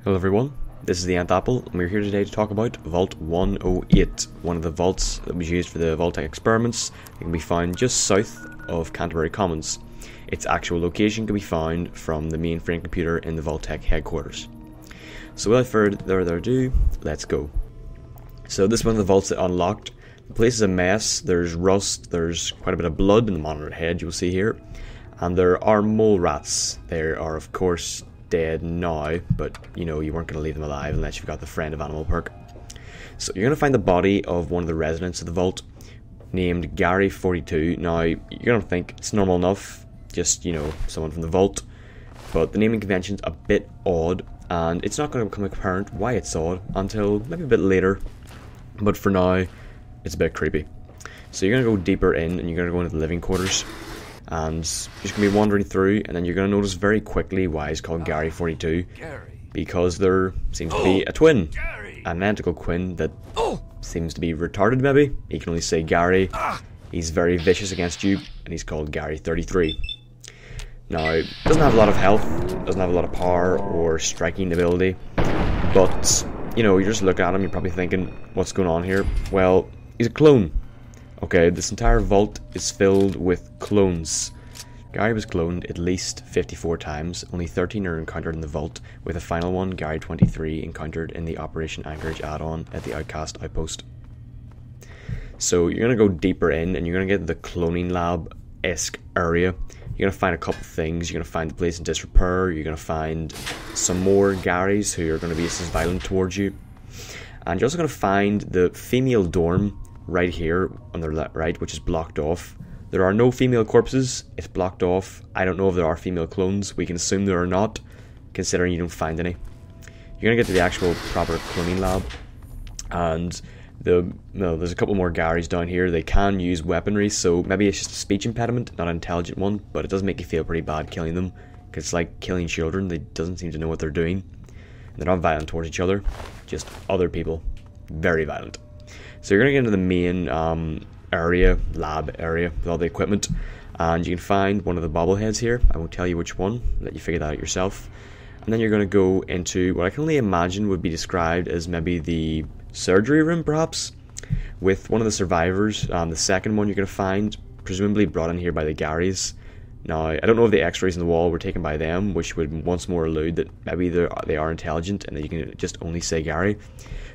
Hello everyone, this is the Nth Apple, and we're here today to talk about Vault 108, one of the vaults that was used for the Vault-Tec experiments. It can be found just south of Canterbury Commons. Its actual location can be found from the mainframe computer in the Vault-Tec headquarters. So without further ado, let's go. So this is one of the vaults that unlocked. The place is a mess, there's rust, there's quite a bit of blood in the monitored head you'll see here. And there are mole rats. They are of course dead now, but you know, you weren't going to leave them alive unless you've got the friend of animal perk. So you're going to find the body of one of the residents of the vault named Gary 42. Now you're going to think it's normal enough, just, you know, someone from the vault, but the naming convention's a bit odd, and it's not going to become apparent why it's odd until maybe a bit later, but for now it's a bit creepy. So you're going to go deeper in and you're going to go into the living quarters, and you're just going to be wandering through, and then you're going to notice very quickly why he's called Gary 42, because there seems to be a twin, an identical twin that seems to be retarded maybe. He can only say Gary. He's very vicious against you, and he's called Gary 33. Now, doesn't have a lot of health, doesn't have a lot of power or striking ability, but, you know, you just look at him, you're probably thinking, what's going on here? Well, he's a clone. Okay, this entire vault is filled with clones. Gary was cloned at least 54 times, only 13 are encountered in the vault, with the final one, Gary 23, encountered in the Operation Anchorage add-on at the Outcast Outpost. So you're going to go deeper in, and you're going to get the cloning lab-esque area. You're going to find a couple things. You're going to find the place in disrepair. You're going to find some more Garys who are going to be just as violent towards you. And you're also going to find the female dorm right here on the right, which is blocked off. There are no female corpses. It's blocked off. I don't know if there are female clones. We can assume there are not, considering you don't find any. You're going to get to the actual proper cloning lab, and there's a couple more Garys down here. They can use weaponry, so maybe it's just a speech impediment, not an intelligent one, but it does make you feel pretty bad killing them, because it's like killing children. They doesn't seem to know what they're doing. And they're not violent towards each other, just other people. Very violent. So you're going to get into the main lab area with all the equipment, and you can find one of the bobbleheads here. I won't tell you which one, let you figure that out yourself. And then you're going to go into what I can only imagine would be described as maybe the surgery room, perhaps, with one of the survivors. The second one you're going to find, presumably brought in here by the Garys. Now, I don't know if the x-rays on the wall were taken by them, which would once more allude that maybe they are intelligent and that you can just only say Gary.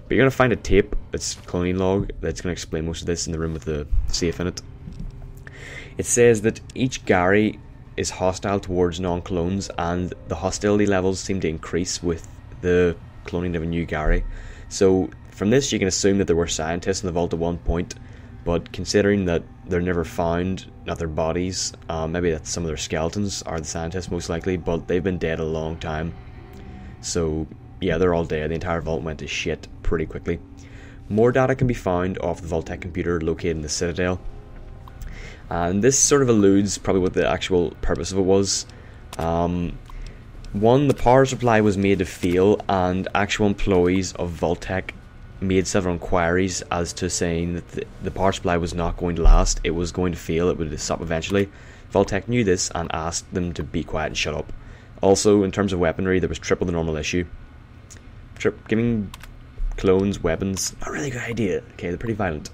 But you're going to find a tape, that's cloning log, that's going to explain most of this in the room with the safe in it. It says that each Gary is hostile towards non-clones, and the hostility levels seem to increase with the cloning of a new Gary. So from this you can assume that there were scientists in the vault at one point, but considering that they're never found, not their bodies, maybe that some of their skeletons are the scientists most likely, but they've been dead a long time. So yeah, they're all dead. The entire vault went to shit pretty quickly. More data can be found off the Vault-Tec computer located in the Citadel, and this sort of alludes probably what the actual purpose of it was. One, the power supply was made to fail, and actual employees of Vault-Tec made several inquiries as to saying that the power supply was not going to last. It was going to fail, it would stop eventually. Vault-Tec knew this and asked them to be quiet and shut up. Also, in terms of weaponry, there was triple the normal issue. Giving clones weapons, not really a good idea. Okay, they're pretty violent.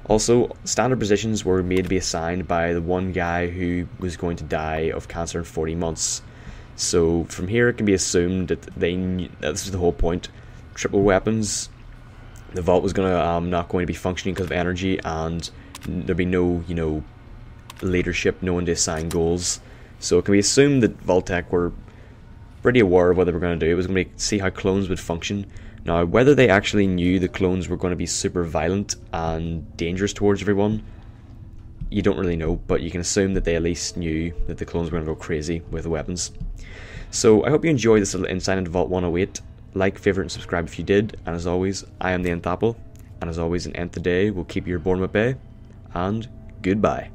Also, standard positions were made to be assigned by the one guy who was going to die of cancer in 40 months. So from here it can be assumed that this is the whole point. Triple weapons. The vault was not going to be functioning because of energy, and there'd be no, you know, leadership, no one to assign goals. So it can be assumed that Vault-Tec were pretty aware of what they were going to do. It was going to see how clones would function. Now, whether they actually knew the clones were going to be super violent and dangerous towards everyone, you don't really know, but you can assume that they at least knew that the clones were going to go crazy with the weapons. So I hope you enjoyed this little insight into Vault 108. Like, favourite and subscribe if you did, and as always, I am the Nth Apple, and as always, an nth day will keep your boredom at bay, and goodbye.